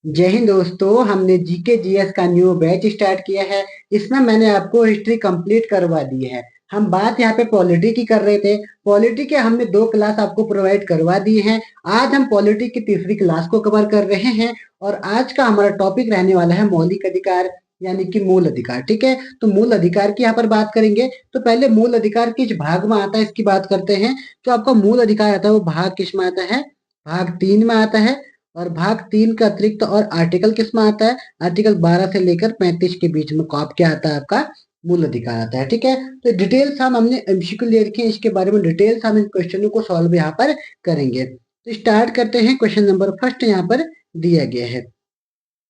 जय हिंद दोस्तों। हमने जीके जीएस का न्यू बैच स्टार्ट किया है। इसमें मैंने आपको हिस्ट्री कंप्लीट करवा दी है। हम बात यहाँ पे पॉलिटी की कर रहे थे। पॉलिटी के हमने 2 क्लास आपको प्रोवाइड करवा दिए हैं। आज हम पॉलिटी की तीसरी क्लास को कवर कर रहे हैं और आज का हमारा टॉपिक रहने वाला है मौलिक अधिकार यानी कि मूल अधिकार। ठीक है, तो मूल अधिकार की यहाँ पर बात करेंगे। तो पहले मूल अधिकार किस भाग में आता है इसकी बात करते हैं। तो आपका मूल अधिकार आता है वो भाग किस में आता है? भाग 3 में आता है। और भाग 3 का अतिरिक्त और आर्टिकल किस में आता है? आर्टिकल 12 से लेकर 35 के बीच में कॉप क्या आता है? आपका मूल अधिकार आता है। ठीक है, तो डिटेल्स हमने एमसीक्यू ले रखे हैं, इसके बारे में डिटेल्स हम इन क्वेश्चनों को सॉल्व यहाँ पर करेंगे। तो स्टार्ट करते हैं। क्वेश्चन नंबर फर्स्ट यहाँ पर दिया गया है।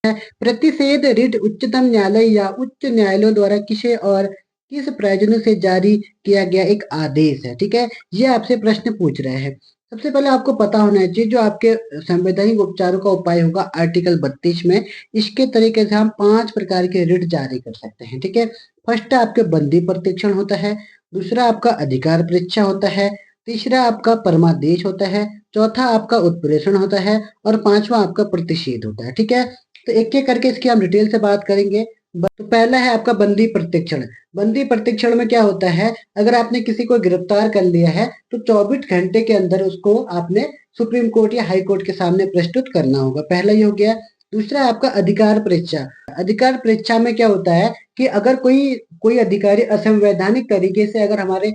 प्रतिषेध रिट उच्चतम न्यायालय या उच्च न्यायालयों द्वारा किसे और किस प्रयोजन से जारी किया गया एक आदेश है। ठीक है, ये आपसे प्रश्न पूछ रहे हैं। सबसे पहले आपको पता होना चाहिए जो आपके संवैधानिक उपचारों का उपाय होगा आर्टिकल 32 में। इसके तरीके से हम 5 प्रकार के रिट जारी कर सकते हैं। ठीक है, फर्स्ट आपके बंदी प्रत्यक्षण होता है, दूसरा आपका अधिकार परीक्षा होता है, तीसरा आपका परमादेश होता है, चौथा आपका उत्प्रेषण होता है और पांचवा आपका प्रतिषेध होता है। ठीक है, तो एक एक करके इसकी हम डिटेल से बात करेंगे। तो पहला है आपका बंदी प्रत्यक्षण। बंदी प्रत्यक्षण में क्या होता है? अगर आपने किसी को गिरफ्तार कर लिया है तो 24 घंटे के अंदर उसको आपने सुप्रीम कोर्ट या हाई कोर्ट के सामने प्रस्तुत करना होगा। पहला ये हो गया। दूसरा है आपका अधिकार परीक्षा। अधिकार परीक्षा में क्या होता है कि अगर कोई कोई अधिकारी असंवैधानिक तरीके से अगर हमारे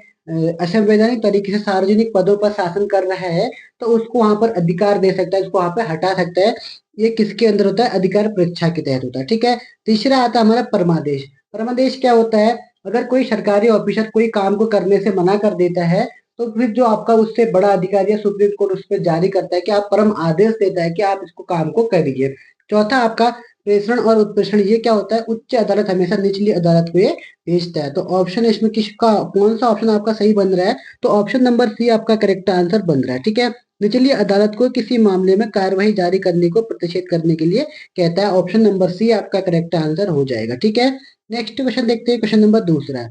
असंवैधानिक तरीके से सार्वजनिक पदों पर शासन कर रहा है तो उसको वहां पर अधिकार दे सकता है, उसको वहां पर हटा सकता है। ये किसके अंदर होता है? अधिकार परीक्षा के तहत होता है। ठीक है, तीसरा आता है हमारा परमादेश। परमादेश क्या होता है? अगर कोई सरकारी ऑफिसर कोई काम को करने से मना कर देता है तो फिर जो आपका उससे बड़ा अधिकारी या सुप्रीम कोर्ट उस पर जारी करता है कि आप परम आदेश देता है कि आप इसको काम को करिए। चौथा आपका प्रेषण और उत्प्रेषण। ये क्या होता है? उच्च अदालत हमेशा निचली अदालत को ये भेजता है। तो ऑप्शन इसमें किसका कौन सा ऑप्शन आपका सही बन रहा है? तो ऑप्शन नंबर सी आपका करेक्ट आंसर बन रहा है। ठीक है, निचली अदालत को किसी मामले में कार्यवाही जारी करने को प्रतिषेध करने के लिए कहता है। ऑप्शन नंबर सी आपका करेक्ट आंसर हो जाएगा। ठीक है, नेक्स्ट क्वेश्चन देखते हैं। क्वेश्चन नंबर दूसरा।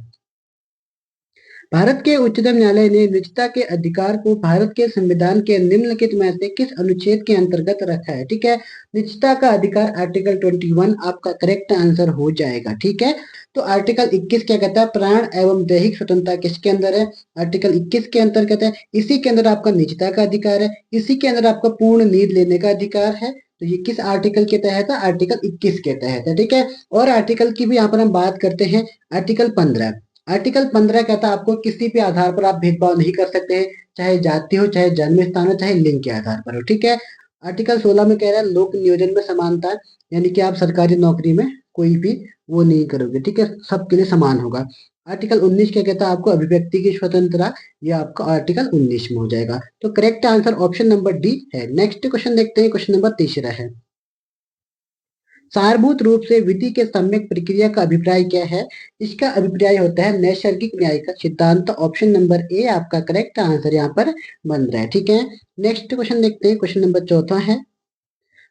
भारत के उच्चतम न्यायालय ने निजता के अधिकार को भारत के संविधान के निम्नलिखित में से किस अनुच्छेद के अंतर्गत रखा है? ठीक है, निजता का अधिकार आर्टिकल 21 आपका करेक्ट आंसर हो जाएगा। ठीक है, तो आर्टिकल 21 क्या कहता है? प्राण एवं दैहिक स्वतंत्रता किसके अंदर है? आर्टिकल 21 के अंतर्गत है। इसी के अंदर आपका निजता का अधिकार है, इसी के अंदर आपका पूर्ण नींद लेने का अधिकार है। तो ये किस आर्टिकल के तहत है? आर्टिकल 21 के तहत है। ठीक है, और आर्टिकल की भी यहाँ पर हम बात करते हैं। आर्टिकल 15। आर्टिकल 15 कहता है आपको किसी भी आधार पर आप भेदभाव नहीं कर सकते हैं, चाहे जाति हो, चाहे जन्म स्थान हो, चाहे लिंग के आधार पर हो। ठीक है, आर्टिकल 16 में कह रहा है लोक नियोजन में समानता, यानी कि आप सरकारी नौकरी में कोई भी वो नहीं करोगे। ठीक है, सबके लिए समान होगा। आर्टिकल 19 क्या कहता है? आपको अभिव्यक्ति की स्वतंत्रता, ये आपका आर्टिकल 19 में हो जाएगा। तो correct answer option number D है। नेक्स्ट क्वेश्चन देखते हैं। क्वेश्चन नंबर तीसरा है। सारभूत रूप से विधि के सम्यक प्रक्रिया का अभिप्राय क्या है? इसका अभिप्राय होता है नैसर्गिक न्याय का सिद्धांत। ऑप्शन नंबर ए आपका करेक्ट आंसर यहाँ पर बन रहा है। ठीक है, नेक्स्ट क्वेश्चन देखते हैं। क्वेश्चन नंबर चौथा है।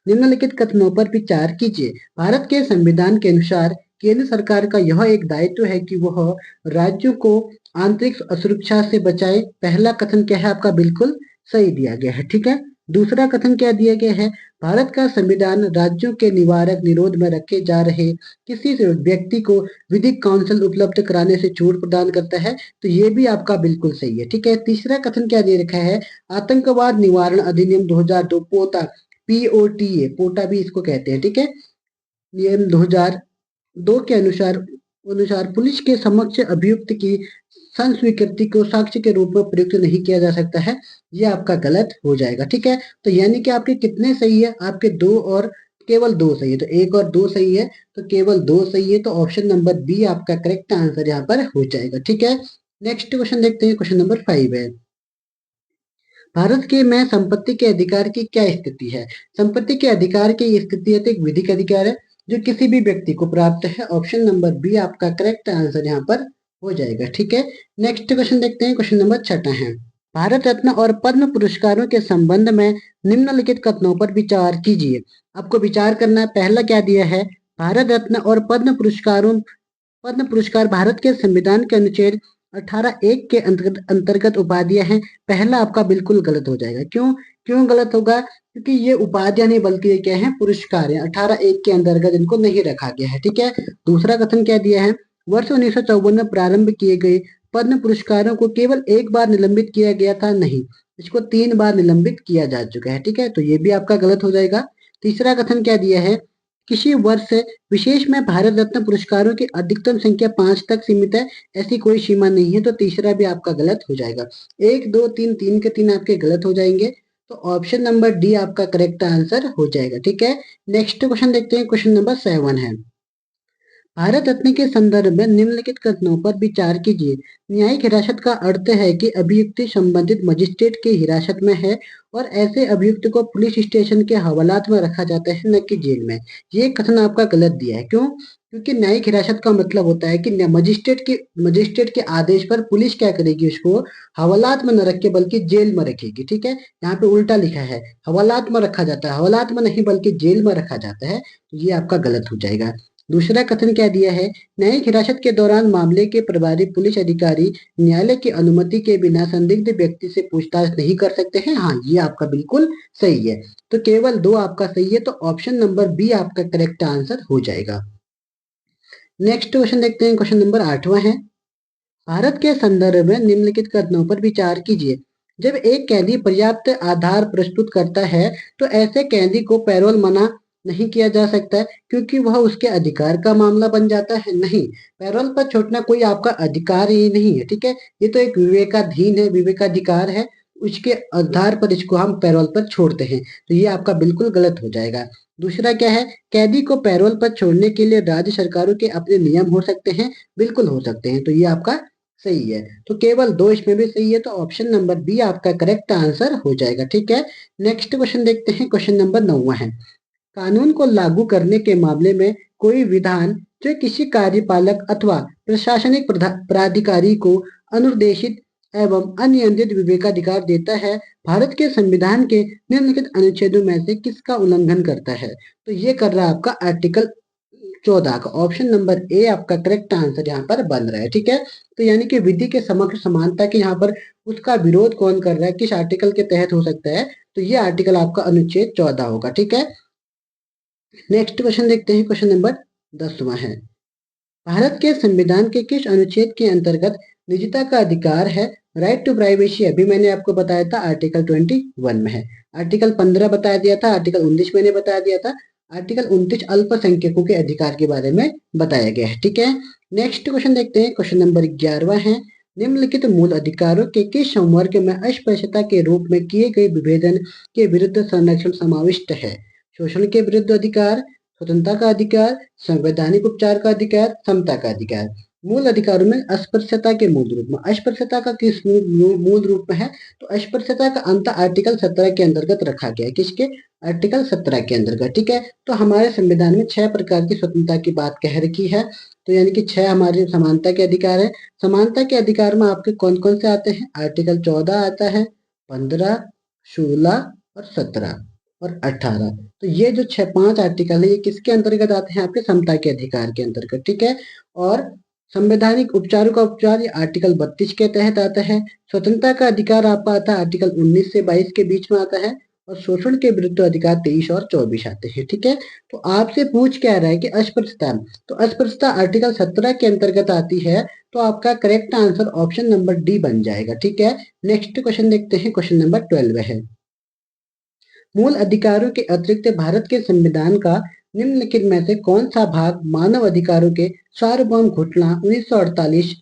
निम्नलिखित कथनों पर विचार कीजिए। भारत के संविधान के अनुसार केंद्र सरकार का यह एक दायित्व है कि वह राज्यों को आंतरिक असुरक्षा से बचाए। पहला कथन क्या है आपका? बिल्कुल सही दिया गया है। ठीक है, दूसरा कथन क्या दिया गया है? भारत का संविधान राज्यों के निवारक निरोध में रखे जा रहे किसी से व्यक्ति को विधिक काउंसिल उपलब्ध कराने से छूट प्रदान करता है। तो ये भी आपका बिल्कुल सही है। ठीक है, तीसरा कथन क्या दे रखा है? आतंकवाद निवारण अधिनियम 2002 पोता, पीओटीए, पोटा भी इसको कहते हैं। ठीक है, नियम 2002 के अनुसार अनुसार पुलिस के समक्ष अभियुक्त की संस्वीकृति को साक्ष्य के रूप में प्रयुक्त नहीं किया जा सकता है। ये आपका गलत हो जाएगा। ठीक है, तो यानी कि आपके कितने सही है? आपके दो और केवल दो सही है। तो एक और दो सही है, तो केवल दो सही है। तो ऑप्शन नंबर बी आपका करेक्ट आंसर यहाँ पर हो जाएगा। ठीक है, नेक्स्ट क्वेश्चन देखते हैं। क्वेश्चन नंबर 5 है। भारत के में संपत्ति के अधिकार की क्या स्थिति है? संपत्ति के अधिकार की स्थिति है तो एक विधिक अधिकार है जो किसी भी व्यक्ति को प्राप्त है। ऑप्शन नंबर बी आपका करेक्ट आंसर यहाँ पर हो जाएगा। ठीक है, नेक्स्ट क्वेश्चन देखते हैं। क्वेश्चन नंबर 6 है। भारत रत्न और पद्म पुरस्कारों के संबंध में निम्नलिखित कथनों पर विचार कीजिए। आपको विचार करना है। पहला क्या दिया है? भारत रत्न और पद्म पुरस्कार भारत के संविधान के अनुच्छेद 18(1) के अंतर्गत उपाधियां हैं। पहला आपका बिल्कुल गलत हो जाएगा। क्यों क्यों गलत होगा? क्योंकि ये उपाधियां नहीं बल्कि ये क्या है, पुरस्कार है। 18(1) के अंतर्गत इनको नहीं रखा गया है। ठीक है। दूसरा कथन क्या दिया है, वर्ष 1954 में प्रारंभ किए गए पद्म पुरस्कारों को केवल एक बार निलंबित किया गया था, नहीं, इसको 3 बार निलंबित किया जा चुका है। ठीक है, तो ये भी आपका गलत हो जाएगा। तीसरा कथन क्या दिया है, किसी वर्ष से विशेष में भारत रत्न पुरस्कारों की अधिकतम संख्या 5 तक सीमित है, ऐसी कोई सीमा नहीं है, तो तीसरा भी आपका गलत हो जाएगा। 1, 2, 3, 3 के 3 आपके गलत हो जाएंगे, तो ऑप्शन नंबर डी आपका करेक्ट आंसर हो जाएगा। ठीक है। नेक्स्ट क्वेश्चन देखते हैं, क्वेश्चन नंबर 7 है, भारत रत्न के संदर्भ में निम्नलिखित कथनों पर विचार कीजिए। न्यायिक हिरासत का अर्थ है कि अभियुक्त संबंधित मजिस्ट्रेट की हिरासत में है और ऐसे अभियुक्त को पुलिस स्टेशन के हवालात में रखा जाता है, न कि जेल में। ये कथन आपका गलत दिया है। क्यों? क्योंकि न्यायिक हिरासत का मतलब होता है कि मजिस्ट्रेट के आदेश पर पुलिस क्या करेगी, उसको हवालात में न रख के बल्कि जेल में रखेगी। ठीक है, यहाँ पे उल्टा लिखा है, हवालात में रखा जाता है, हवालात में नहीं बल्कि जेल में रखा जाता है, तो ये आपका गलत हो जाएगा। दूसरा कथन क्या दिया है, न्यायिक हिरासत के दौरान मामले के प्रभारी पुलिस अधिकारी न्यायालय की अनुमति के बिना संदिग्ध व्यक्ति से पूछताछ नहीं कर सकते हैं। हाँ, ये आपका बिल्कुल सही है। तो केवल 2 आपका सही है, तो ऑप्शन नंबर बी आपका करेक्ट आंसर हो जाएगा। नेक्स्ट क्वेश्चन देखते हैं, क्वेश्चन नंबर 8वां है, भारत के संदर्भ में निम्नलिखित कथनों पर विचार कीजिए। जब एक कैदी पर्याप्त आधार प्रस्तुत करता है तो ऐसे कैदी को पैरोल मना नहीं किया जा सकता है, क्योंकि वह उसके अधिकार का मामला बन जाता है। नहीं, पैरोल पर छूटना कोई आपका अधिकार ही नहीं है। ठीक है, ये तो एक विवेकाधीन है, विवेकाधिकार है, उसके आधार पर इसको हम पैरोल पर छोड़ते हैं, तो ये आपका बिल्कुल गलत हो जाएगा। दूसरा क्या है, कैदी को पैरोल पर छोड़ने के लिए राज्य सरकारों के अपने नियम हो सकते हैं, बिल्कुल हो सकते हैं, तो ये आपका सही है। तो केवल 2 इसमें भी सही है, तो ऑप्शन नंबर बी आपका करेक्ट आंसर हो जाएगा। ठीक है। नेक्स्ट क्वेश्चन देखते हैं, क्वेश्चन नंबर 9 है, कानून को लागू करने के मामले में कोई विधान जो किसी कार्यपालक अथवा प्रशासनिक प्राधिकारी को अनुदेशित एवं अनियंत्रित विवेकाधिकार देता है, भारत के संविधान के निम्नलिखित अनुच्छेदों में से किसका उल्लंघन करता है? तो ये कर रहा है आपका आर्टिकल 14 का, ऑप्शन नंबर ए आपका करेक्ट आंसर यहाँ पर बन रहा है। ठीक है, तो यानी कि विधि के समक्ष समानता के यहाँ पर उसका विरोध कौन कर रहा है, किस आर्टिकल के तहत हो सकता है, तो ये आर्टिकल आपका अनुच्छेद 14 होगा। ठीक है। नेक्स्ट क्वेश्चन देखते हैं, क्वेश्चन नंबर 10वां है, भारत के संविधान के किस अनुच्छेद के अंतर्गत निजता का अधिकार है? राइट टू प्राइवेसी अभी मैंने आपको बताया था आर्टिकल 21 में है, आर्टिकल 15 बता दिया था, आर्टिकल 19 मैंने बता दिया था, आर्टिकल 29 अल्पसंख्यकों के अधिकार के बारे में बताया गया है। ठीक है। नेक्स्ट क्वेश्चन देखते हैं, क्वेश्चन नंबर 11वां है, निम्नलिखित मूल अधिकारों के किस संवर्ग में अस्पृश्यता के रूप में किए गए विभेदन के विरुद्ध संरक्षण समाविष्ट है? शोषण के विरुद्ध अधिकार, स्वतंत्रता का अधिकार, संवैधानिक उपचार का अधिकार, समता का अधिकार। मूल अधिकारों में अस्पृश्यता के मूल रूप में, अस्पृश्यता का किस मूल रूप में है, तो अस्पृश्यता का अंत आर्टिकल 17 के अंतर्गत रखा गया है। किसके? आर्टिकल 17 के अंतर्गत। ठीक है, तो हमारे संविधान में 6 प्रकार की स्वतंत्रता की बात कह रखी है, तो यानी कि 6 हमारे समानता के अधिकार है। समानता के अधिकार में आपके कौन कौन से आते हैं? आर्टिकल 14 आता है, 15, 16 और 17 और 18। तो ये जो 5 आर्टिकल है, ये किसके अंतर्गत आते हैं? आपके समता के अधिकार के अंतर्गत। ठीक है। और संवैधानिक उपचारों का उपचार ये आर्टिकल 32 के तहत आता है। स्वतंत्रता का अधिकार आपका आता है आर्टिकल 19 से 22 के बीच में आता है, और शोषण के विरुद्ध अधिकार 23 और 24 आते हैं। ठीक है, तो आपसे पूछ क्या रहा है कि अस्पृश्यता, तो अस्पृश्यता आर्टिकल 17 के अंतर्गत आती है, तो आपका correct answer option number D बन जाएगा। ठीक है। नेक्स्ट क्वेश्चन देखते हैं, क्वेश्चन नंबर 12 है, मूल अधिकारों के अतिरिक्त भारत के संविधान का निम्नलिखित में से कौन सा भाग मानव अधिकारों के सार्वभौम घोषणा 1948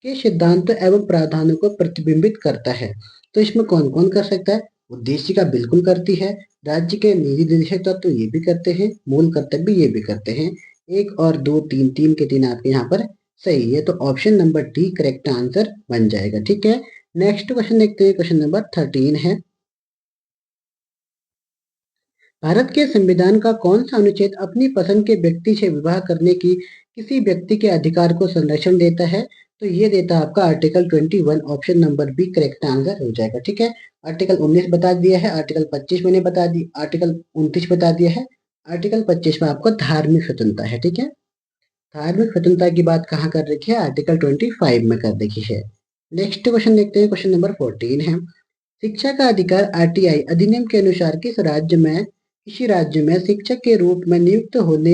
के सिद्धांतों एवं प्रावधानों को प्रतिबिंबित करता है? तो इसमें कौन कौन कर सकता है? उद्देशिका बिल्कुल करती है, राज्य के निजी निर्देशक तत्व ये भी करते हैं, मूल कर्तव्य ये भी करते हैं। 1 और 2, 3, 3 के 3 आपके यहाँ पर सही है, तो option number D correct answer बन जाएगा। ठीक है। नेक्स्ट क्वेश्चन देखते हैं, क्वेश्चन नंबर 13 है, भारत के संविधान का कौन सा अनुच्छेद अपनी पसंद के व्यक्ति से विवाह करने की किसी व्यक्ति के अधिकार को संरक्षण देता है? तो ये देता है आपका article 21, option number B correct answer हो जाएगा। ठीक है, आर्टिकल 19 बता दिया है, आर्टिकल 25 मैंने बता दी, आर्टिकल 29 बता दिया है, आर्टिकल 25 में आपको धार्मिक स्वतंत्रता है। ठीक है, धार्मिक स्वतंत्रता की बात कहाँ कर रखी है? आर्टिकल 25 में कर रखी है। नेक्स्ट क्वेश्चन देखते हैं, क्वेश्चन नंबर 14 है, शिक्षा का अधिकार आरटीआई अधिनियम के अनुसार किसी राज्य में शिक्षक के रूप में नियुक्त होने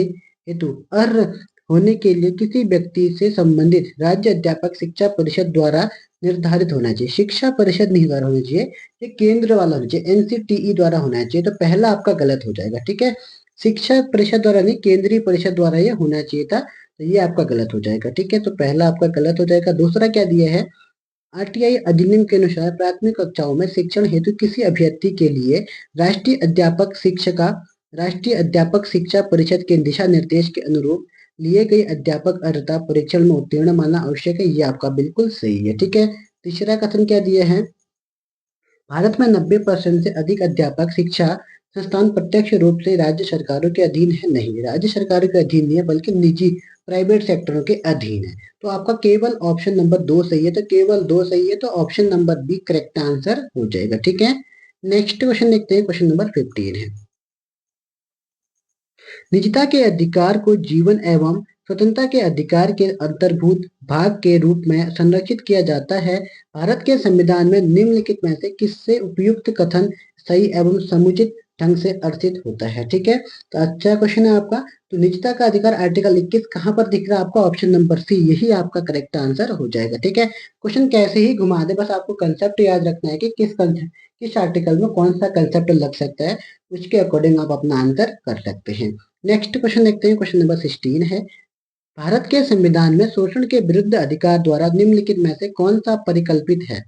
हेतु अर्ह होने के लिए किसी व्यक्ति से संबंधित राज्य अध्यापक शिक्षा परिषद द्वारा निर्धारित होना चाहिए। शिक्षा परिषद नहीं द्वारा होना चाहिए, ये केंद्र वाला होना चाहिए, एनसीटीई द्वारा होना चाहिए। तो पहला आपका गलत हो जाएगा, ठीक है। शिक्षा परिषद द्वारा नहीं, केंद्रीय परिषद द्वारा ये होना चाहिए था, तो ये आपका गलत हो जाएगा, ठीक है। तो पहला आपका गलत हो जाएगा। दूसरा क्या दिया है, आरटीआई अधिनियम के अनुसार प्राथमिक कक्षाओं में शिक्षण हेतु किसी अभ्यर्थी के लिए राष्ट्रीय अध्यापक शिक्षा परिषद के दिशा निर्देश के अनुरूप लिए गई अध्यापक अर्हता परीक्षण में उत्तीर्ण मानना आवश्यक है। ये आपका बिल्कुल सही है, ठीक है। तीसरा कथन क्या दिया है, भारत में 90% से अधिक अध्यापक शिक्षा संस्थान प्रत्यक्ष रूप से राज्य सरकारों के अधीन है। नहीं, राज्य सरकारों के अधीन नहीं है, बल्कि निजी प्राइवेट सेक्टरों के अधीन है। तो आपका केवल ऑप्शन नंबर 2 सही है, तो केवल 2 सही है, तो option number B correct answer हो जाएगा, ठीक है। नेक्स्ट क्वेश्चन देखते हैं, क्वेश्चन नंबर 15 है। निजता के अधिकार को जीवन एवं स्वतंत्रता के अधिकार के अंतर्भूत भाग के रूप में संरक्षित किया जाता है। भारत के संविधान में निम्नलिखित में से किससे उपयुक्त कथन सही एवं समुचित ढंग से अर्थित होता है, ठीक है। तो अच्छा क्वेश्चन है आपका। तो निजता का अधिकार आर्टिकल 21 कहाँ पर दिख रहा है आपका, ऑप्शन नंबर सी, यही आपका करेक्ट आंसर हो जाएगा, ठीक है। क्वेश्चन कैसे ही घुमा दे, बस आपको कंसेप्ट याद रखना है कि किस आर्टिकल में कौन सा कंसेप्ट लग सकता है, उसके अकॉर्डिंग आप अपना आंसर कर सकते हैं। नेक्स्ट क्वेश्चन देखते हैं, क्वेश्चन नंबर 16 है। भारत के संविधान में शोषण के विरुद्ध अधिकार द्वारा निम्नलिखित में से कौन सा परिकल्पित है।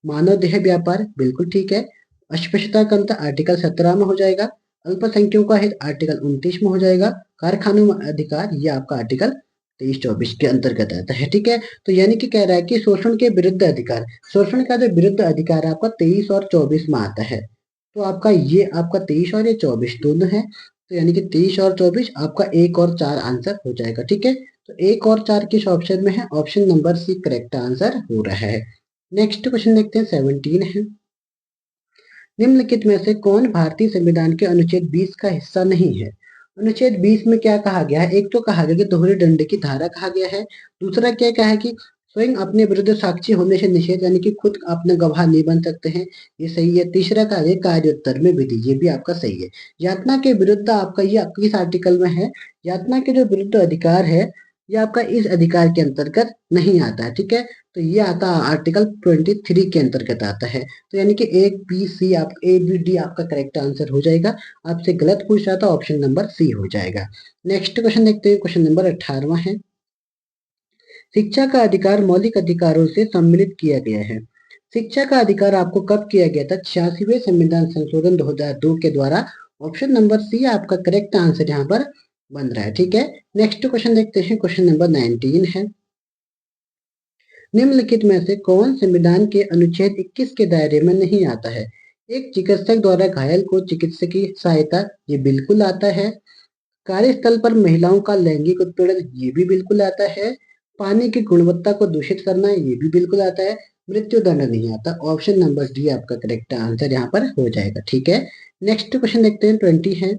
मानव देह व्यापार, बिल्कुल ठीक है। अस्पृश्यता का अंत आर्टिकल 17 में हो जाएगा। अल्पसंख्यकों का हित आर्टिकल 29 में हो जाएगा। कारखानों में अधिकार, ये आपका आर्टिकल 23-24 के अंतर्गत आता है, ठीक है। तो यानी कि कह रहा है कि शोषण के विरुद्ध अधिकार, शोषण का जो विरुद्ध अधिकार आपका 23 और 24 में आता है। तो आपका ये आपका 23 और ये 24 दोनों है, तो यानी कि 23 और 24 आपका 1 और 4 आंसर हो जाएगा, ठीक है। तो 1 और 4 किस ऑप्शन में है, option number C correct answer हो रहा है। नेक्स्ट क्वेश्चन देखते हैं, 17 है। निम्नलिखित में से कौन भारतीय संविधान के अनुच्छेद 20 का हिस्सा नहीं है। अनुच्छेद 20 में क्या कहा गया है, एक तो कहा गया कि दोहरे दंड की धारा कहा गया है। दूसरा क्या कहा है कि स्वयं अपने विरुद्ध साक्षी होने से निषेध, यानी कि खुद अपने गवाह नहीं बन सकते हैं, ये सही है। तीसरा कहा है कार्योत्तर में विधि, ये भी आपका सही है। यातना के विरुद्ध आपका ये किस आर्टिकल में है, यातना के जो विरुद्ध अधिकार है ये आपका इस अधिकार के अंतर्गत नहीं आता है, ठीक है। तो ये आता है आर्टिकल 23 के अंतर्गत आता है। तो यानी कि ए बी सी आप ए बी डी आपका करेक्ट आंसर हो जाएगा। आपसे गलत पूछ रहा था, ऑप्शन नंबर सी हो जाएगा। नेक्स्ट क्वेश्चन देखते हैं, क्वेश्चन नंबर 18वां है। शिक्षा का अधिकार मौलिक अधिकारों से सम्मिलित किया गया है। शिक्षा का अधिकार आपको कब किया गया था, 86वें संविधान संशोधन 2002 के द्वारा। ऑप्शन नंबर सी आपका करेक्ट आंसर यहाँ पर बन रहा है, ठीक है। नेक्स्ट क्वेश्चन देखते हैं, क्वेश्चन नंबर 19 है। निम्नलिखित में से कौन संविधान के अनुच्छेद 21 के दायरे में नहीं आता है। एक चिकित्सक द्वारा घायल को चिकित्सकीय सहायता, ये बिल्कुल आता है। कार्यस्थल पर महिलाओं का लैंगिक उत्पीड़न, ये भी बिल्कुल आता है। पानी की गुणवत्ता को दूषित करना, ये भी बिल्कुल आता है। मृत्यु दंड नहीं आता। ऑप्शन नंबर डी आपका करेक्ट आंसर यहाँ पर हो जाएगा, ठीक है। नेक्स्ट क्वेश्चन देखते हैं, 20 है।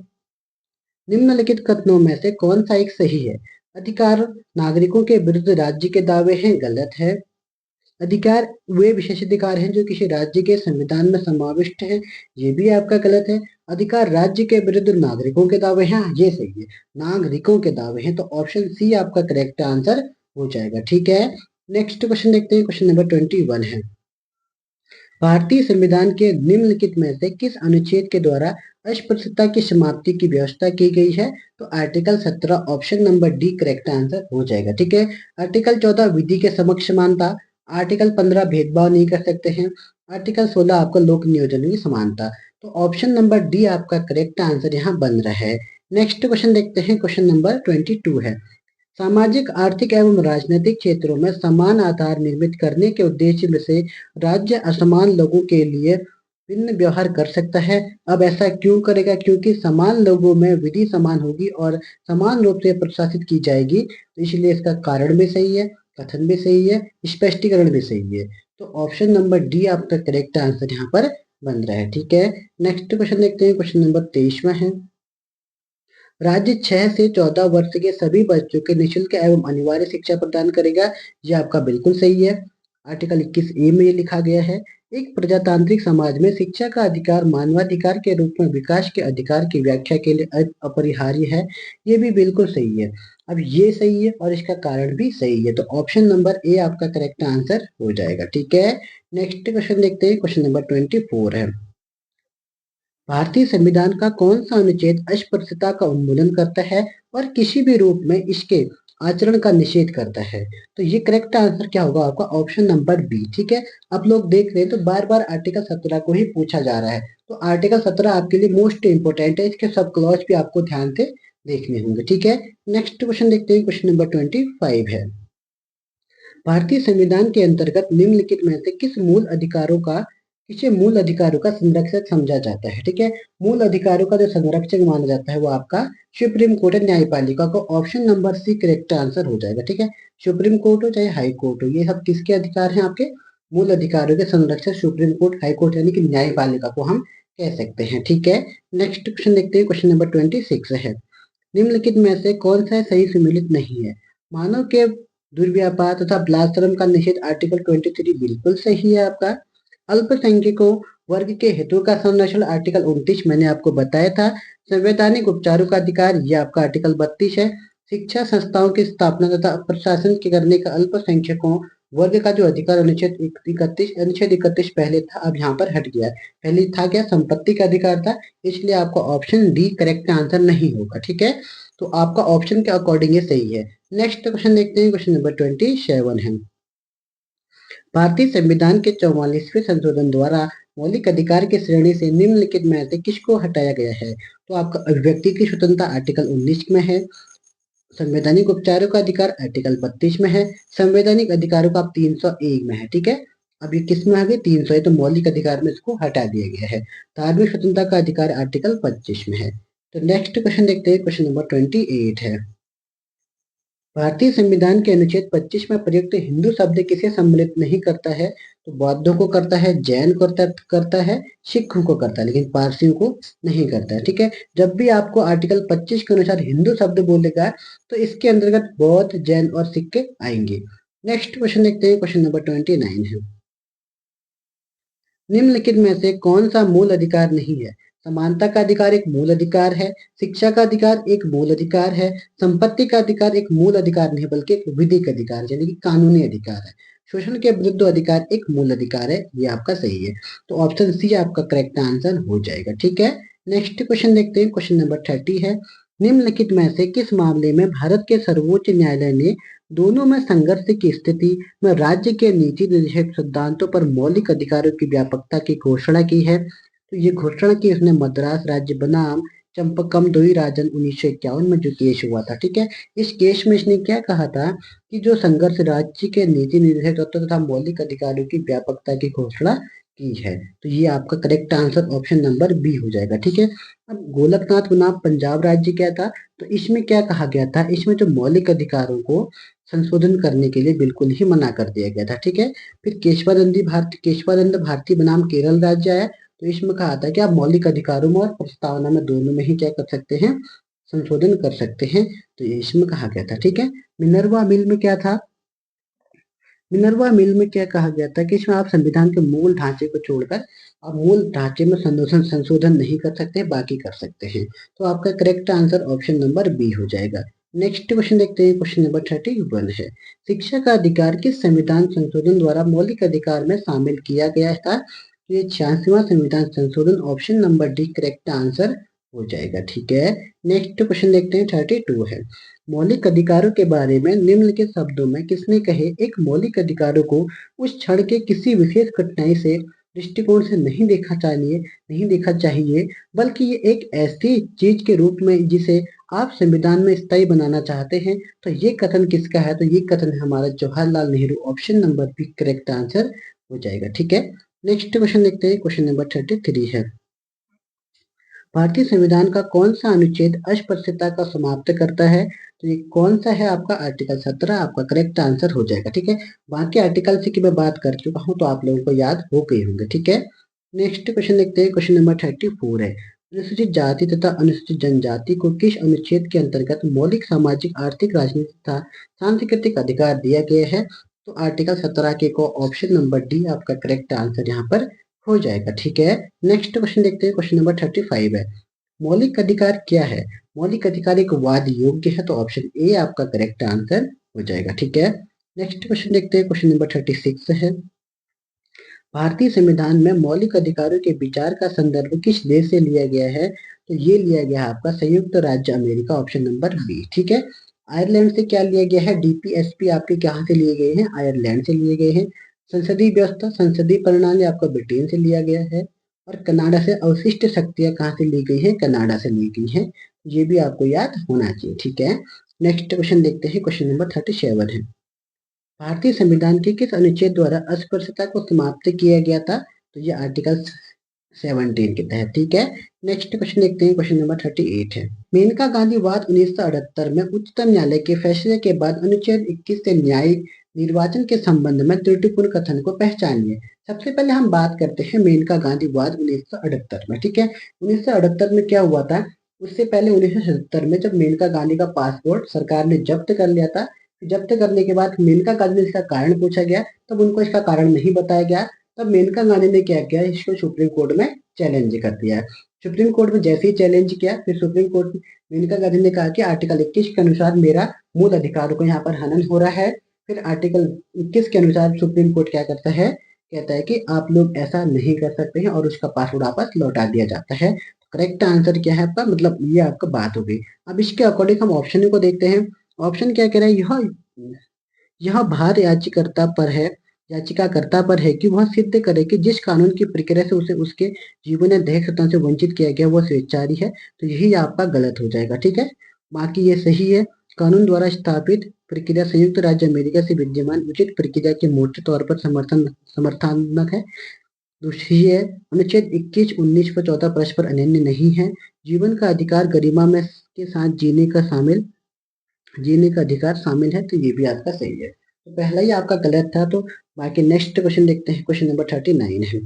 निम्नलिखित कथनों में से कौन सा एक सही है। अधिकार नागरिकों के विरुद्ध राज्य के दावे हैं, गलत है। अधिकार वे विशेषाधिकार हैं जो किसी राज्य के संविधान में समाविष्ट हैं, ये भी आपका गलत है। अधिकार राज्य के विरुद्ध नागरिकों के दावे हैं, ये सही है। नागरिकों के दावे हैं, तो ऑप्शन सी आपका करेक्ट आंसर हो जाएगा, ठीक है। नेक्स्ट क्वेश्चन देखते हैं, क्वेश्चन नंबर 21 है। भारतीय संविधान के निम्नलिखित में से किस अनुच्छेद के द्वारा अस्पृश्यता की समाप्ति की व्यवस्था की गई है। तो article 17 option number D correct answer हो जाएगा, ठीक है। आर्टिकल 14 विधि के समक्ष समानता। आर्टिकल 15 भेदभाव नहीं कर सकते हैं। आर्टिकल 16 आपका लोक नियोजन की समानता। तो ऑप्शन नंबर डी आपका करेक्ट आंसर यहाँ बन रहा है। नेक्स्ट क्वेश्चन देखते हैं, क्वेश्चन नंबर 22 है। सामाजिक, आर्थिक एवं राजनीतिक क्षेत्रों में समान आधार निर्मित करने के उद्देश्य में से राज्य असमान लोगों के लिए भिन्न व्यवहार कर सकता है। अब ऐसा क्यों करेगा, क्योंकि समान लोगों में विधि समान होगी और समान रूप से प्रशासित की जाएगी, तो इसलिए इसका कारण भी सही है, कथन भी सही है, स्पष्टीकरण भी सही है। तो ऑप्शन नंबर डी आपका करेक्ट आंसर यहाँ पर बन रहा है, ठीक है। नेक्स्ट क्वेश्चन देखते हैं, क्वेश्चन नंबर 23वां है। राज्य 6 से 14 वर्ष के सभी बच्चों के निःशुल्क एवं अनिवार्य शिक्षा प्रदान करेगा, यह आपका बिल्कुल सही है। आर्टिकल 21A में ये लिखा गया है, एक प्रजातांत्रिक समाज में शिक्षा का अधिकार मानवाधिकार के रूप में विकास के अधिकार की व्याख्या के लिए अपरिहार्य है। ये भी बिल्कुल सही है। अब ये सही है और इसका कारण भी सही है, तो ऑप्शन नंबर ए आपका करेक्ट आंसर हो जाएगा। ठीक है, नेक्स्ट क्वेश्चन देखते हैं। क्वेश्चन नंबर 24 है, भारतीय संविधान का कौन सा अनुच्छेद अस्पृश्यता का उन्मूलन करता है और किसी भी रूप में इसके आचरण का निषेध करता है? तो ये करेक्ट आंसर क्या होगा आपका? Option number B. ठीक है, आप लोग देख रहे हैं तो बार बार आर्टिकल 17 को ही पूछा जा रहा है, तो आर्टिकल 17 आपके लिए मोस्ट इंपोर्टेंट है, इसके सब क्लॉज भी आपको ध्यान से देखने होंगे। ठीक है, नेक्स्ट क्वेश्चन देखते हैं। क्वेश्चन नंबर 25 है, भारतीय संविधान के अंतर्गत निम्नलिखित में से किसे मूल अधिकारों का संरक्षक समझा जाता है? ठीक है, मूल अधिकारों का जो संरक्षक माना जाता है वो आपका सुप्रीम कोर्ट न्यायपालिका को, option number C correct answer हो जाएगा। ठीक है, सुप्रीम कोर्ट हो चाहे हाई कोर्ट हो, ये सब किसके अधिकार हैं? आपके मूल अधिकारों के संरक्षक सुप्रीम कोर्ट, हाई कोर्ट यानी कि न्यायपालिका को हम कह सकते हैं। ठीक है, नेक्स्ट क्वेश्चन देखते हैं। क्वेश्चन नंबर 26 है, निम्नलिखित में से कौन सा सही सम्मिलित नहीं है? मानव के दुर्व्यापार तथा बलात्संग का निषेध आर्टिकल 23 बिल्कुल सही है आपका। अल्पसंख्यकों वर्ग के हितों का संरक्षण आर्टिकल 29 मैंने आपको बताया था। संवैधानिक उपचारों का अधिकार ये आपका आर्टिकल 32 है। शिक्षा संस्थाओं की स्थापना तथा प्रशासन के करने का अल्पसंख्यकों वर्ग का जो अधिकार अनुच्छेद 31 पहले था, अब यहाँ पर हट गया है। पहले था क्या? संपत्ति का अधिकार था, इसलिए आपका ऑप्शन डी करेक्ट आंसर नहीं होगा। ठीक है, तो आपका ऑप्शन के अकॉर्डिंग ये सही है। नेक्स्ट क्वेश्चन देखते हैं। क्वेश्चन नंबर 27 है, भारतीय संविधान के 44वें संशोधन द्वारा मौलिक अधिकार की श्रेणी से निम्नलिखित में से किसको हटाया गया है? तो आपका अभिव्यक्ति की स्वतंत्रता आर्टिकल 19 में है, संवैधानिक उपचारों का अधिकार आर्टिकल 32 में है, संवैधानिक अधिकारों का 301 में है। ठीक है, अब ये किस में आ गए? 300 है, तो मौलिक अधिकार में इसको हटा दिया गया है। धार्मिक स्वतंत्रता का अधिकार आर्टिकल 25 में है। तो नेक्स्ट क्वेश्चन देखते हैं। क्वेश्चन नंबर 28 है, भारतीय संविधान के अनुच्छेद 25 में प्रयुक्त हिंदू शब्द किसे सम्मिलित नहीं करता है? तो बौद्धों को करता है, जैन को करता है, सिखों को करता है, लेकिन पारसियों को नहीं करता है। ठीक है, जब भी आपको आर्टिकल 25 के अनुसार हिंदू शब्द बोलेगा तो इसके अंतर्गत बौद्ध, जैन और सिख के आएंगे। नेक्स्ट क्वेश्चन देखते हैं। क्वेश्चन नंबर 29 है, निम्नलिखित में से कौन सा मूल अधिकार नहीं है? समानता का अधिकार एक मूल अधिकार है, शिक्षा का अधिकार एक मूल अधिकार है, संपत्ति का अधिकार एक मूल अधिकार नहीं बल्कि एक विधिक अधिकार है, यानी कि कानूनी अधिकार है, शोषण के विरुद्ध अधिकार एक मूल अधिकार है। ये आपका सही है, तो ऑप्शन सी आपका करेक्ट आंसर हो जाएगा। ठीक है, नेक्स्ट क्वेश्चन देखते हैं। क्वेश्चन नंबर 30 है, निम्नलिखित में से किस मामले में भारत के सर्वोच्च न्यायालय ने दोनों में संघर्ष की स्थिति में राज्य के नीति निर्देशक सिद्धांतों पर मौलिक अधिकारों की व्यापकता की घोषणा की है? तो ये घोषणा की उसने मद्रास राज्य बनाम चंपकम दोई राजन 1951 में जो केस हुआ था। ठीक है, इस केस में इसने क्या कहा था कि जो संघर्ष राज्य के नीति निर्देशक तत्व तथा मौलिक अधिकारों की व्यापकता की घोषणा की है, तो ये आपका correct answer option number B हो जाएगा। ठीक है, अब गोलकनाथ बनाम पंजाब राज्य क्या था? तो इसमें क्या कहा गया था? इसमें जो मौलिक अधिकारों को संशोधन करने के लिए बिल्कुल ही मना कर दिया गया था। ठीक है, फिर केशवानंद भारती बनाम केरल राज्य आया, तो इसमें कहा था कि आप मौलिक अधिकारों में और प्रस्तावना में दोनों में ही क्या कर सकते हैं? संशोधन कर सकते हैं, तो ये इसमें कहा गया था। ठीक है, मिनर्वा मिल में क्या था? मिनर्वा मिल में क्या कहा गया था कि इसमें आप संविधान के मूल ढांचे को छोड़कर आप मूल ढांचे में संशोधन नहीं कर सकते, बाकी कर सकते हैं। तो आपका correct answer option number B हो जाएगा। नेक्स्ट क्वेश्चन देखते हैं। क्वेश्चन नंबर 31 है, शिक्षा का अधिकार किस संविधान संशोधन द्वारा मौलिक अधिकार में शामिल किया गया था? तो ये 86वां संविधान संशोधन, option number D correct answer हो जाएगा। ठीक है, नेक्स्ट क्वेश्चन देखते हैं। 32 है, मौलिक अधिकारों के बारे में निम्नलिखित शब्दों में किसने कहे? एक मौलिक अधिकारों को उस क्षण के किसी विशेष कठिनाई से दृष्टिकोण से नहीं देखा चाहिए, बल्कि ये एक ऐसी चीज के रूप में जिसे आप संविधान में स्थायी बनाना चाहते हैं। तो ये कथन किसका है? तो ये कथन है हमारा Jawaharlal Nehru, option number B correct answer हो जाएगा। ठीक है, नेक्स्ट क्वेश्चन देखते हैं। क्वेश्चन नंबर 33 है, भारतीय संविधान का कौन सा अनुच्छेद अस्पृश्यता का समाप्त करता है? तो ये कौन सा है? आपका आर्टिकल 17 आपका करेक्ट आंसर हो जाएगा। ठीक है, बाकी आर्टिकल की मैं बात कर चुका हूँ, तो आप लोगों को याद हो गए होंगे। ठीक है, नेक्स्ट क्वेश्चन देखते हैं। क्वेश्चन नंबर 34 है, अनुसूचित जाति तथा अनुसूचित जनजाति को किस अनुच्छेद के अंतर्गत मौलिक सामाजिक आर्थिक राजनीतिक तथा सांस्कृतिक अधिकार दिया गया है? तो आर्टिकल 17 के को ऑप्शन नंबर डी आपका करेक्ट आंसर यहाँ पर हो जाएगा। ठीक है, नेक्स्ट क्वेश्चन देखते हैं, क्वेश्चन नंबर 35 है। मौलिक अधिकार क्या है? मौलिक अधिकार एक वाद योग्य है, तो ऑप्शन ए आपका करेक्ट आंसर हो जाएगा। ठीक है, नेक्स्ट क्वेश्चन देखते हैं, क्वेश्चन नंबर 36 है। भारतीय संविधान में मौलिक अधिकारों के विचार का संदर्भ किस देश से लिया गया है? तो ये लिया गया है आपका संयुक्त राज्य अमेरिका, ऑप्शन नंबर बी। ठीक है, आयरलैंड से क्या लिया गया है? डीपीएसपी आपके कहाँ से लिए गए हैं? आयरलैंड से लिए गए हैं। संसदीय व्यवस्था, संसदीय प्रणाली आपका ब्रिटेन से लिया गया है। और कनाडा से अवशिष्ट शक्तियां कहाँ से ली गई है? कनाडा से ली गई है। ये भी आपको याद होना चाहिए। ठीक है, नेक्स्ट क्वेश्चन देखते हैं, क्वेश्चन नंबर 37 है। भारतीय संविधान के किस अनुच्छेद द्वारा अस्पृश्यता को समाप्त किया गया था? तो ये आर्टिकल 17 के तहत। ठीक है, नेक्स्ट क्वेश्चन देखते हैं, क्वेश्चन नंबर 38 है। मेनका गांधी वाद 1978 में उच्चतम न्यायालय के फैसले के बाद अनुच्छेद 21 से न्यायिक निर्वाचन के संबंध में त्रुटिपूर्ण कथन को पहचानिए। सबसे पहले हम बात करते हैं मेनका गांधी वाद 1978 में। ठीक है, 1978 में क्या हुआ था? उससे पहले 1977 में जब मेनका गांधी का पासपोर्ट सरकार ने जब्त कर लिया था, जब्त करने के बाद मेनका गांधी ने इसका कारण पूछा गया, तब उनको इसका कारण नहीं बताया गया। तब मेनका गांधी ने क्या किया? इसको सुप्रीम कोर्ट में चैलेंज कर दिया। सुप्रीम कोर्ट में जैसे ही चैलेंज किया, फिर सुप्रीम कोर्ट मेनका गांधी ने कहा कि आर्टिकल 21 के अनुसार मेरा मूल अधिकारों को यहाँ पर हनन हो रहा है। फिर आर्टिकल 21 के अनुसार सुप्रीम कोर्ट क्या करता है? कहता है कि आप लोग ऐसा नहीं कर सकते हैं, और उसका पासपोर्ट वापस लौटा दिया जाता है। करेक्ट आंसर क्या है आपका? मतलब ये आपका बात हो गई। अब इसके अकॉर्डिंग हम ऑप्शन को देखते हैं। ऑप्शन क्या कह रहा है? यह भार याचिकाकर्ता पर है कि वह सिद्ध करे कि जिस कानून की प्रक्रिया से उसे उसके जीवन या दैहिक स्वतंत्रता से वंचित किया गया वह स्वेच्छाचारी है। तो यही आपका गलत हो जाएगा। ठीक है, बाकी ये सही है। कानून द्वारा स्थापित प्रक्रिया संयुक्त राज्य अमेरिका से विद्यमान उचित प्रक्रिया के मोटे तौर पर समर्थनात्मक है। दूसरी है, अनुच्छेद 21, 19 व 14 परस्पर अनन्य नहीं है। जीवन का अधिकार गरिमा में के साथ जीने का अधिकार शामिल है। तो ये भी आपका सही है। तो पहला ही आपका गलत था। तो बाकी नेक्स्ट क्वेश्चन देखते हैं, क्वेश्चन नंबर 39 है।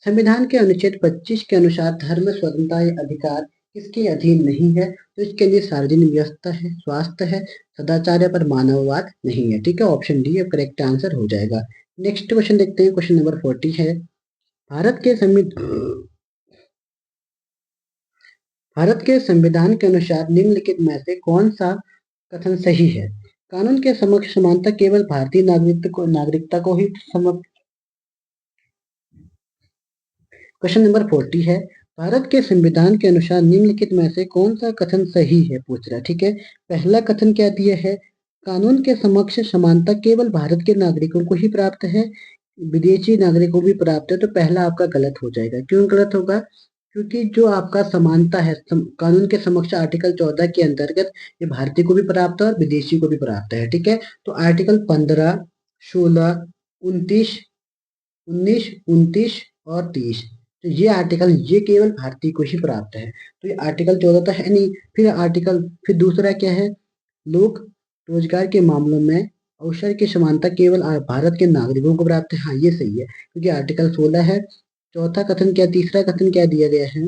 संविधान के अनुच्छेद 25 के अनुसार धर्म स्वतंत्रता या अधिकार किसके अधीन नहीं है? तो इसके लिए सार्वजनिक व्यवस्था है, स्वास्थ्य है, सदाचार पर मानववाद नहीं है। ठीक है, ऑप्शन डी अब करेक्ट आंसर हो जाएगा। नेक्स्ट क्वेश्चन देखते हैं, क्वेश्चन नंबर 40 है। भारत के संविधान के अनुसार निम्नलिखित में से कौन सा कथन सही है? कानून के समक्ष समानता केवल भारतीय नागरिकता को ही क्वेश्चन नंबर 40 है। भारत के संविधान के अनुसार निम्नलिखित में से कौन सा कथन सही है, पूछ रहा है। ठीक है, पहला कथन क्या दिया है? कानून के समक्ष समानता केवल भारत के नागरिकों को ही प्राप्त है, विदेशी नागरिकों को भी प्राप्त है। तो पहला आपका गलत हो जाएगा। क्यों गलत होगा? क्योंकि जो आपका समानता है कानून के समक्ष आर्टिकल 14 के अंतर्गत ये भारतीय को भी प्राप्त है और विदेशी को भी प्राप्त है। ठीक है, तो आर्टिकल 15, 16, 29, 19, 29 और 30, तो ये आर्टिकल ये केवल भारतीय को ही प्राप्त है। तो ये आर्टिकल 14 तो है नहीं। फिर दूसरा क्या है? लोक रोजगार के मामलों में अवसर की समानता केवल भारत के नागरिकों को प्राप्त है। हाँ, ये सही है, क्योंकि आर्टिकल 16 है। चौथा कथन क्या, तीसरा कथन क्या दिया गया है?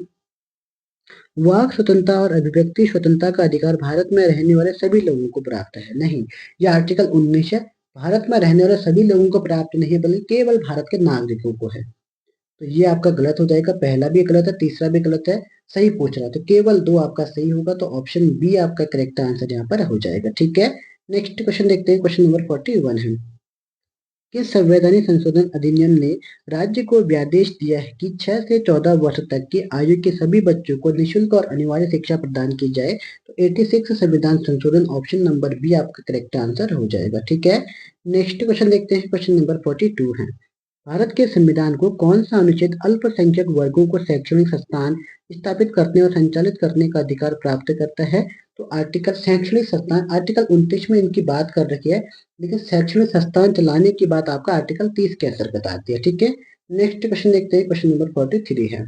वाक स्वतंत्रता और अभिव्यक्ति स्वतंत्रता का अधिकार भारत में रहने वाले सभी लोगों को प्राप्त है। नहीं, यह आर्टिकल 19 है। भारत में रहने वाले सभी लोगों को प्राप्त नहीं है, बल्कि केवल भारत के नागरिकों को है। तो ये आपका गलत हो जाएगा। पहला भी गलत है, तीसरा भी गलत है। सही पूछ रहा है, तो केवल 2 आपका सही होगा। तो ऑप्शन बी आपका करेक्ट आंसर यहाँ पर हो जाएगा। ठीक है, नेक्स्ट क्वेश्चन देखते हैं, क्वेश्चन नंबर 41 है। किस संवैधानिक संशोधन अधिनियम ने राज्य को व्यादेश दिया है कि 6 से 14 वर्ष तक की आयु के सभी बच्चों को निःशुल्क और अनिवार्य शिक्षा प्रदान की जाए? तो 86 संविधान संशोधन, ऑप्शन नंबर बी आपका करेक्ट आंसर हो जाएगा। ठीक है, नेक्स्ट क्वेश्चन देखते हैं, क्वेश्चन नंबर 42 है। भारत के संविधान को कौन सा अनुच्छेद अल्पसंख्यक वर्गों को शैक्षणिक संस्थान स्थापित करने और संचालित करने का अधिकार प्राप्त करता है? तो आर्टिकल शैक्षणिक संस्थान आर्टिकल 29 में इनकी बात कर रखी है, लेकिन शैक्षणिक संस्थान चलाने की बात आपका आर्टिकल 30 के अंतर्गत आती है। ठीक है, नेक्स्ट क्वेश्चन देखते हैं, क्वेश्चन नंबर 43 है।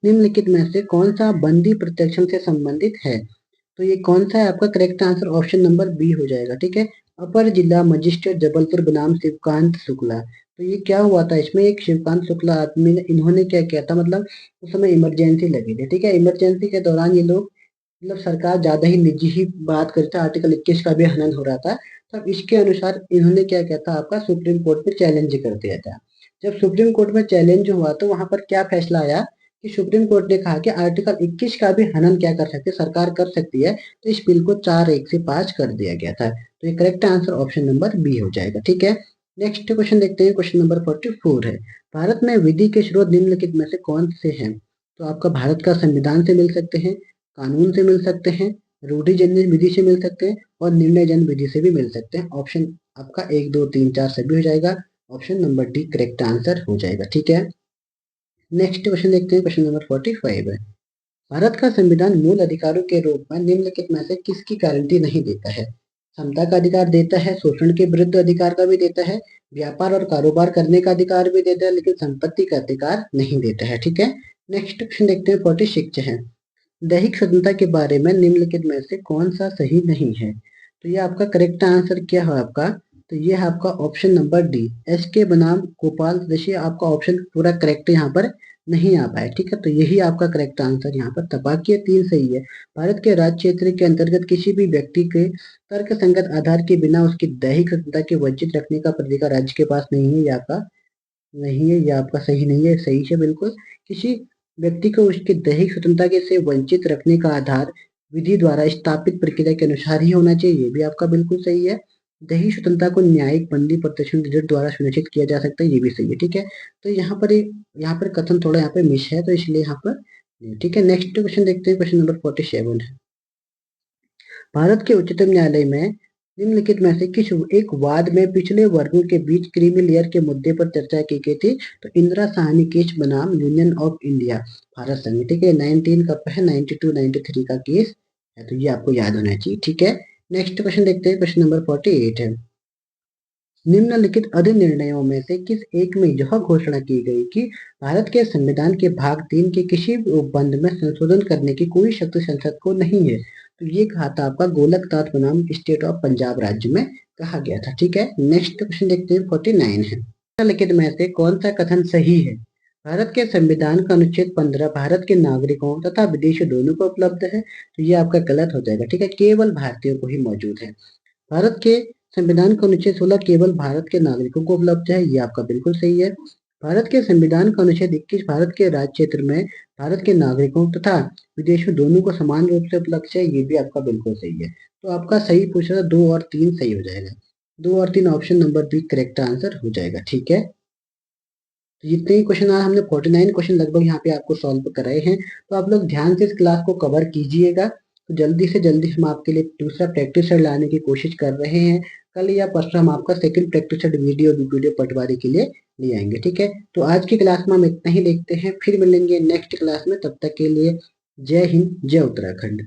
निम्नलिखित में से कौन सा बंदी प्रत्यक्षण से संबंधित है? तो ये कौन सा है आपका correct answer? Option number B हो जाएगा। ठीक है, अपर जिला मजिस्ट्रेट जबलपुर बनाम शिवकांत शुक्ला। तो ये क्या हुआ था? इसमें एक शिवकांत शुक्ला आदमी ने इन्होंने क्या किया था? मतलब उस समय इमरजेंसी लगी थी। ठीक है, इमरजेंसी के दौरान ये लोग मतलब सरकार ज्यादा ही निजी ही बात करता, आर्टिकल 21 का भी हनन हो रहा था। तब इसके अनुसार इन्होंने क्या किया था, आपका सुप्रीम कोर्ट में चैलेंज कर दिया था। जब सुप्रीम कोर्ट में चैलेंज हुआ तो वहां पर क्या फैसला आया कि सुप्रीम कोर्ट ने कहा कि आर्टिकल 21 का भी हनन क्या कर सकती है, सरकार कर सकती है। तो इस बिल को 4-1 से पास कर दिया गया था। तो ये correct answer option number B हो जाएगा। ठीक है, नेक्स्ट क्वेश्चन देखते हैं। क्वेश्चन नंबर 44 है, भारत में विधि के स्रोत निम्नलिखित में से कौन से हैं? तो आपका भारत का संविधान से मिल सकते हैं, कानून से मिल सकते हैं, रूढ़िजन्य विधि से मिल सकते हैं और निर्णयजन्य विधि से भी मिल सकते हैं। ऑप्शन आपका 1, 2, 3, 4 सभी हो जाएगा। Option number D correct answer हो जाएगा। ठीक है, नेक्स्ट क्वेश्चन देखते हैं। क्वेश्चन नंबर 45 है, भारत का संविधान मूल अधिकारों के रूप में निम्नलिखित में से किसकी गारंटी नहीं देता है? समता का अधिकार देता है, शोषण के विरुद्ध अधिकार का भी देता है, व्यापार और कारोबार करने का अधिकार भी देता है, लेकिन संपत्ति का अधिकार नहीं देता है। ठीक है, नेक्स्ट क्वेश्चन देखते हैं। 46 है, दैहिक स्वतंत्रता के बारे में निम्नलिखित में से कौन सा सही नहीं है? तो ये आपका करेक्ट आंसर क्या है आपका? तो ये है आपका ऑप्शन नंबर डी, एस के बनाम गोपाल। देखिए आपका ऑप्शन पूरा करेक्ट यहाँ पर नहीं आ पाया। ठीक है, तो यही आपका करेक्ट आंसर यहाँ पर था। बाकी 3 सही है। भारत के राज्य क्षेत्र के अंतर्गत किसी भी व्यक्ति के तर्क संगत आधार के बिना उसकी दैहिक स्वतंत्रता के वंचित रखने का अधिकार राज्य के पास नहीं है। ये आपका नहीं है, ये आपका सही नहीं है। सही है बिल्कुल। किसी व्यक्ति को उसकी दैहिक स्वतंत्रता के से वंचित रखने का आधार विधि द्वारा स्थापित प्रक्रिया के अनुसार ही होना चाहिए। ये भी आपका बिल्कुल सही है। दैहिक स्वतंत्रता को न्यायिक बंदी प्रदर्शन रिजल्ट द्वारा सुनिश्चित किया जा सकता है। ये भी सही है। ठीक है, तो यहाँ पर कथन थोड़ा यहाँ पे मिस है, तो इसलिए यहाँ पर ठीक है। नेक्स्ट क्वेश्चन देखते हैं। क्वेश्चन नंबर 47 है, भारत के उच्चतम न्यायालय में निम्नलिखित में से किस एक वाद में पिछले वर्गों के बीच क्रीमी लेयर के मुद्दे पर चर्चा की गई थी? तो इंदिरा साहनी केस बनाम यूनियन ऑफ इंडिया भारत संघ। ठीक है, 19 का है, 92 93 का केस है, तो ये आपको याद होना चाहिए। ठीक है, नेक्स्ट क्वेश्चन देखते हैं। क्वेश्चन नंबर 48 है, निम्नलिखित अधिनिर्णयों में से किस एक में यह घोषणा की गई कि भारत के संविधान के भाग 3 के किसी भी उपबंध में संशोधन करने की कोई शक्ति संसद को नहीं है? तो ये कहा था आपका गोलक तात बनाम स्टेट ऑफ पंजाब राज्य में कहा गया था। ठीक है, नेक्स्ट क्वेश्चन देखते हैं। 49 है, निम्नलिखित में से कौन सा कथन सही है? भारत के संविधान का अनुच्छेद 15 भारत के नागरिकों तथा विदेशी दोनों को उपलब्ध है। तो ये आपका गलत हो जाएगा। ठीक है, केवल भारतीयों को ही मौजूद है। भारत के संविधान का अनुच्छेद 16 केवल भारत के नागरिकों को उपलब्ध है। ये आपका बिल्कुल सही है। भारत के संविधान का अनुच्छेद 21 भारत के राज्य क्षेत्र में भारत के नागरिकों तथा विदेशियों दोनों को समान रूप से उपलब्ध है। ये भी आपका बिल्कुल सही है। तो आपका सही पूछा था 2 और 3 सही हो जाएगा। 2 और 3 option number B correct answer हो जाएगा। ठीक है, तो जितने ही क्वेश्चन आए हमने 49 क्वेश्चन लगभग यहाँ पे आपको सॉल्व कराए हैं। तो आप लोग ध्यान से इस क्लास को कवर कीजिएगा। तो जल्दी से जल्दी हम आपके लिए दूसरा प्रैक्टिस सेट लाने की कोशिश कर रहे हैं। कल या परसों हम आपका सेकंड प्रैक्टिस सेट वीडियो पटवारी के लिए ले आएंगे। ठीक है, तो आज की क्लास में हम इतना ही देखते हैं, फिर मिलेंगे नेक्स्ट क्लास में। तब तक के लिए जय हिंद, जय उत्तराखंड।